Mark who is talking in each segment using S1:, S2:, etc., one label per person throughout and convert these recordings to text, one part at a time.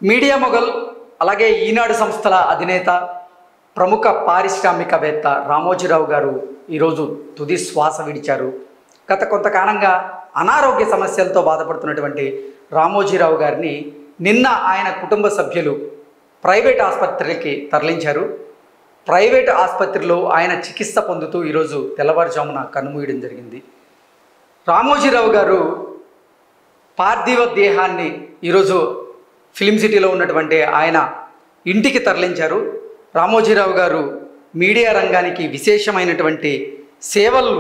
S1: Media mogul అలాగే ఈనాడు సంస్థల అధినేత ప్రముఖ పారిశ్రామికవేత్త రామోజీరావు గారు ఈరోజు తుది శ్వాస విడిచారు. గత కొంతకాలంగా అనారోగ్య సమస్యలతో బాధపడుతున్నటువంటి రామోజీరావు గారిని నిన్న ఆయన కుటుంబ సభ్యులు ప్రైవేట్ ఆసుపత్రికి తరలించారు. ప్రైవేట్ ఆసుపత్రిలో ఆయన చికిత్స పొందుతూ ఈరోజు తెల్లవారుజామున కన్నుమూయడం జరిగింది. రామోజీరావు గారు పార్థివ దేహాన్ని ఈరోజు ఫిలిం సిటీలో ఉన్నటువంటి ఆయన ఇంటికి తరలించారు. రామోజీరావు గారు మీడియా రంగానికి విశేషమైనటువంటి సేవలు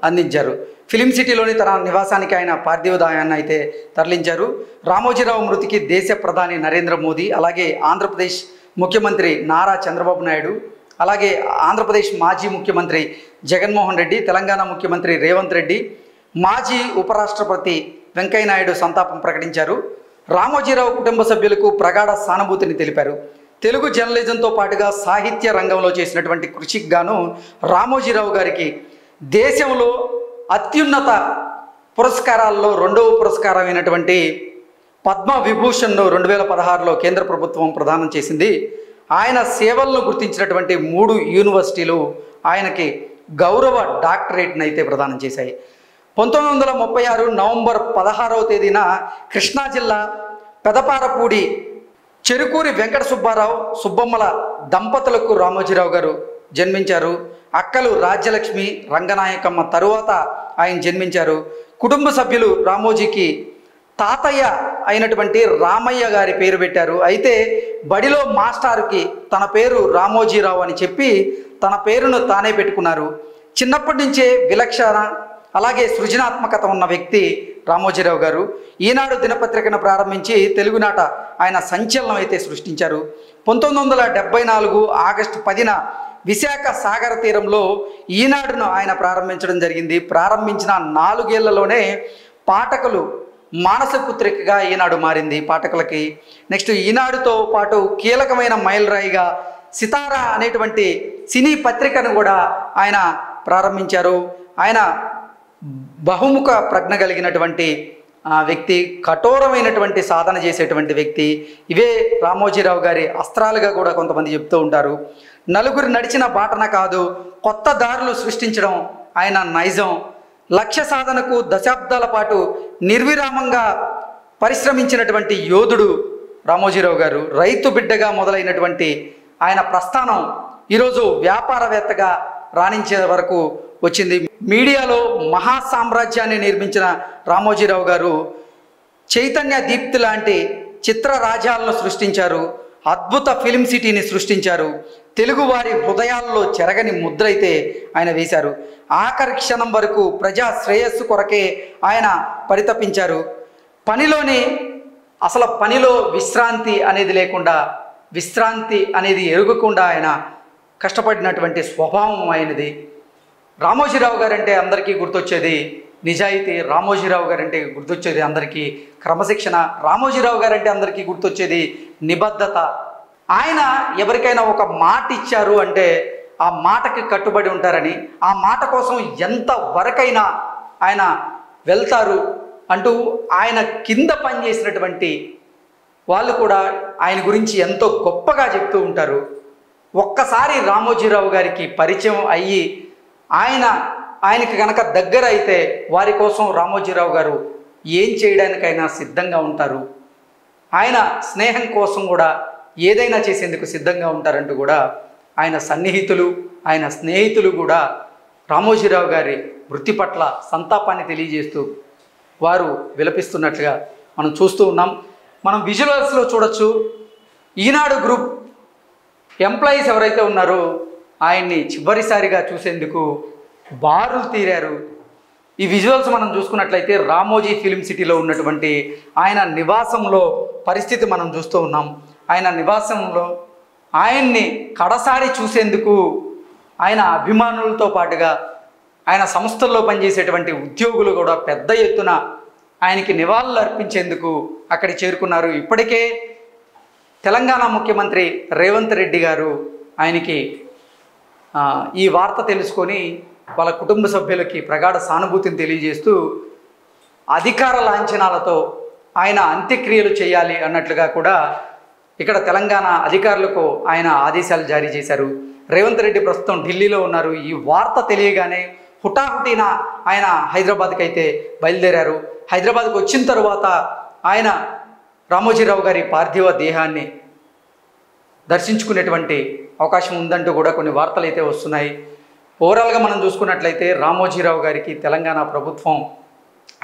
S1: అందించారు. ఫిలిం సిటీలోని తన నివాసానికి ఆయన పార్థివ దేహాన్ని అయితే తరలించారు. రామోజీరావు మృతికి దేశ ప్రధాని నరేంద్ర మోదీ, అలాగే ఆంధ్రప్రదేశ్ ముఖ్యమంత్రి నారా చంద్రబాబు నాయుడు, అలాగే ఆంధ్రప్రదేశ్ మాజీ ముఖ్యమంత్రి జగన్మోహన్ రెడ్డి, తెలంగాణ ముఖ్యమంత్రి రేవంత్ రెడ్డి, మాజీ ఉపరాష్ట్రపతి వెంకయ్య నాయుడు సంతాపం ప్రకటించారు. రామోజీరావు కుటుంబ సభ్యులకు ప్రగాఢ సానుభూతిని తెలిపారు. తెలుగు జర్నలిజంతో పాటుగా సాహిత్య రంగంలో చేసినటువంటి కృషికి గాను రామోజీరావు గారికి దేశంలో అత్యున్నత పురస్కారాల్లో రెండవ పురస్కారమైనటువంటి పద్మవిభూషణ్ను 2016లో కేంద్ర ప్రభుత్వం ప్రదానం చేసింది. ఆయన సేవలను గుర్తించినటువంటి 3 యూనివర్సిటీలు ఆయనకి గౌరవ డాక్టరేట్ని అయితే ప్రదానం చేశాయి. 1936 నవంబర్ 16వ తేదీన కృష్ణా జిల్లా పెదపారపూడి చెరుకూరి వెంకట సుబ్బారావు సుబ్బమ్మల దంపతులకు రామోజీరావు గారు జన్మించారు. అక్కలు రాజ్యలక్ష్మి, రంగనాయకమ్మ తరువాత ఆయన జన్మించారు. కుటుంబ సభ్యులు రామోజీకి తాతయ్య అయినటువంటి రామయ్య గారి పేరు పెట్టారు. అయితే బడిలో మాస్టారుకి తన పేరు రామోజీరావు అని చెప్పి తన పేరును తానే పెట్టుకున్నారు. చిన్నప్పటి నుంచే విలక్షణ అలాగే సృజనాత్మకత ఉన్న వ్యక్తి రామోజీరావు గారు. ఈనాడు దినపత్రికను ప్రారంభించి తెలుగునాట ఆయన సంచలనం అయితే సృష్టించారు. 1974 ఆగస్టు 10న విశాఖ సాగర తీరంలో ఈనాడును ఆయన ప్రారంభించడం జరిగింది. ప్రారంభించిన 4 ఏళ్లలోనే పాఠకులు మానస పుత్రికగా ఈనాడు మారింది పాఠకులకి. నెక్స్ట్ ఈనాడుతో పాటు కీలకమైన మైలురాయిగా సితారా అనేటువంటి సినీ పత్రికను కూడా ఆయన ప్రారంభించారు. ఆయన బహుముఖ ప్రజ్ఞ కలిగినటువంటి వ్యక్తి, కఠోరమైనటువంటి సాధన చేసేటువంటి వ్యక్తి. ఇవే రామోజీరావు గారి అస్త్రాలుగా కూడా కొంతమంది చెప్తూ ఉంటారు. నలుగురు నడిచిన బాటన కాదు, కొత్త దారులు సృష్టించడం ఆయన నైజం. లక్ష్య సాధనకు దశాబ్దాల పాటు నిర్విరామంగా పరిశ్రమించినటువంటి యోధుడు రామోజీరావు గారు. రైతు బిడ్డగా మొదలైనటువంటి ఆయన ప్రస్థానం ఈరోజు వ్యాపారవేత్తగా రాణించే వరకు వచ్చింది. మీడియాలో మహా సామ్రాజ్యాన్ని నిర్మించిన రామోజీరావు గారు చైతన్య దీప్తి లాంటి చిత్ర రాజ్యాలను సృష్టించారు. అద్భుత ఫిలిం సిటీని సృష్టించారు. తెలుగువారి హృదయాల్లో చెరగని ముద్ర అయితే ఆయన వేశారు. ఆఖరి క్షణం వరకు ప్రజా శ్రేయస్సు కొరకే ఆయన పరితపించారు. పనిలో విశ్రాంతి అనేది లేకుండా, విశ్రాంతి అనేది ఎరుగకుండా ఆయన కష్టపడినటువంటి స్వభావం ఆయనది. రామోజీరావు గారంటే అందరికీ గుర్తొచ్చేది నిజాయితీ. రామోజీరావు గారంటే గుర్తొచ్చేది అందరికీ క్రమశిక్షణ. రామోజీరావు గారంటే అందరికీ గుర్తొచ్చేది నిబద్ధత. ఆయన ఎవరికైనా ఒక మాట ఇచ్చారు అంటే ఆ మాటకి కట్టుబడి ఉంటారని, ఆ మాట కోసం ఎంత వరకైనా ఆయన వెళ్తారు అంటూ ఆయన కింద పనిచేసినటువంటి వాళ్ళు కూడా ఆయన గురించి ఎంతో గొప్పగా చెప్తూ ఉంటారు. ఒక్కసారి రామోజీరావు గారికి పరిచయం అయ్యి ఆయనకి కనుక దగ్గర అయితే వారి కోసం రామోజీరావు గారు ఏం చేయడానికైనా సిద్ధంగా ఉంటారు. ఆయన స్నేహం కోసం కూడా ఏదైనా చేసేందుకు సిద్ధంగా ఉంటారంటూ కూడా ఆయన సన్నిహితులు, ఆయన స్నేహితులు కూడా రామోజీరావు గారి వృత్తి పట్ల సంతాపాన్ని తెలియజేస్తూ వారు విలపిస్తున్నట్లుగా మనం చూస్తూ ఉన్నాం. మనం విజువల్స్లో చూడొచ్చు. ఈనాడు గ్రూప్ ఎంప్లాయీస్ ఎవరైతే ఉన్నారో ఆయన్ని చివరిసారిగా చూసేందుకు బారులు తీరారు. ఈ విజువల్స్ మనం చూసుకున్నట్లయితే రామోజీ ఫిలిం సిటీలో ఉన్నటువంటి ఆయన నివాసంలో పరిస్థితి మనం చూస్తూ ఉన్నాం. ఆయన నివాసంలో ఆయన్ని కడసారి చూసేందుకు ఆయన అభిమానులతో పాటుగా ఆయన సంస్థల్లో పనిచేసేటువంటి ఉద్యోగులు కూడా పెద్ద ఎత్తున ఆయనకి నివాళులు అర్పించేందుకు అక్కడికి చేరుకున్నారు. ఇప్పటికే తెలంగాణ ముఖ్యమంత్రి రేవంత్ రెడ్డి గారు ఆయనకి ఈ వార్త తెలుసుకొని వాళ్ళ కుటుంబ సభ్యులకి ప్రగాఢ సానుభూతిని తెలియజేస్తూ అధికార లాంఛనాలతో ఆయన అంత్యక్రియలు చేయాలి అన్నట్లుగా కూడా ఇక్కడ తెలంగాణ అధికారులకు ఆయన ఆదేశాలు జారీ చేశారు. రేవంత్ రెడ్డి ప్రస్తుతం ఢిల్లీలో ఉన్నారు. ఈ వార్త తెలియగానే హుటాహుటిన ఆయన హైదరాబాద్కి అయితే బయలుదేరారు. హైదరాబాద్కి వచ్చిన తర్వాత ఆయన రామోజీరావు గారి పార్థివ దేహాన్ని దర్శించుకునేటువంటి అవకాశం ఉందంటూ కూడా కొన్ని వార్తలు అయితే వస్తున్నాయి. ఓవరాల్గా మనం చూసుకున్నట్లయితే రామోజీరావు గారికి తెలంగాణ ప్రభుత్వం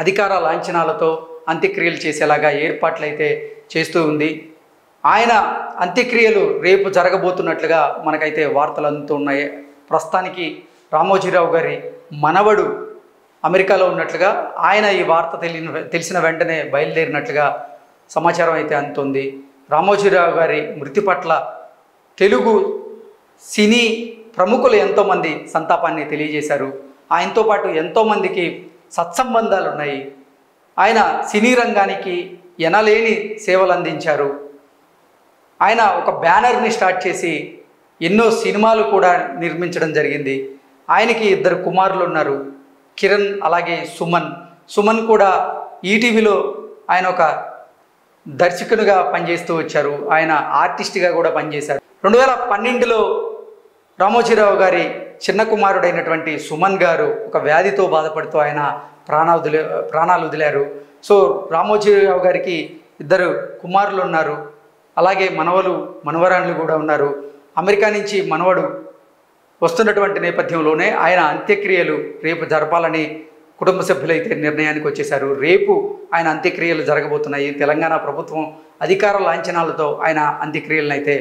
S1: అధికార లాంఛనాలతో అంత్యక్రియలు చేసేలాగా ఏర్పాట్లు అయితే చేస్తూ ఉంది. ఆయన అంత్యక్రియలు రేపు జరగబోతున్నట్లుగా మనకైతే వార్తలు అందుతున్నాయి. ప్రస్తుతానికి రామోజీరావు గారి మనవడు అమెరికాలో ఉన్నట్లుగా, ఆయన ఈ వార్త తెలిసిన వెంటనే బయలుదేరినట్లుగా సమాచారం అయితే అందుతుంది. రామోజీరావు గారి మృతి పట్ల తెలుగు సినీ ప్రముఖులు ఎంతోమంది సంతాపాన్ని తెలియజేశారు. ఆయనతో పాటు ఎంతోమందికి సత్సంబంధాలు ఉన్నాయి. ఆయన సినీ రంగానికి ఎనలేని సేవలు అందించారు. ఆయన ఒక బ్యానర్ని స్టార్ట్ చేసి ఎన్నో సినిమాలు కూడా నిర్మించడం జరిగింది. ఆయనకి 2 కుమారులు ఉన్నారు, కిరణ్ అలాగే సుమన్. సుమన్ కూడా ఈటీవీలో ఆయన ఒక దర్శకునిగా పనిచేస్తూ వచ్చారు. ఆయన ఆర్టిస్ట్గా కూడా పనిచేశారు. 2012లో రామోజీరావు గారి చిన్న కుమారుడైనటువంటి సుమన్ గారు ఒక వ్యాధితో బాధపడుతూ ఆయన ప్రాణాలు వదిలారు. సో రామోజీరావు గారికి 2 కుమారులు ఉన్నారు, అలాగే మనవరాళ్ళు కూడా ఉన్నారు. అమెరికా నుంచి మనవడు వస్తున్నటువంటి నేపథ్యంలోనే ఆయన అంత్యక్రియలు రేపు జరపాలని కుటుంబ సభ్యులైతే నిర్ణయానికి వచ్చేశారు. రేపు ఆయన అంత్యక్రియలు జరగబోతున్నాయి. తెలంగాణ ప్రభుత్వం అధికార లాంఛనాలతో ఆయన అంత్యక్రియలను అయితే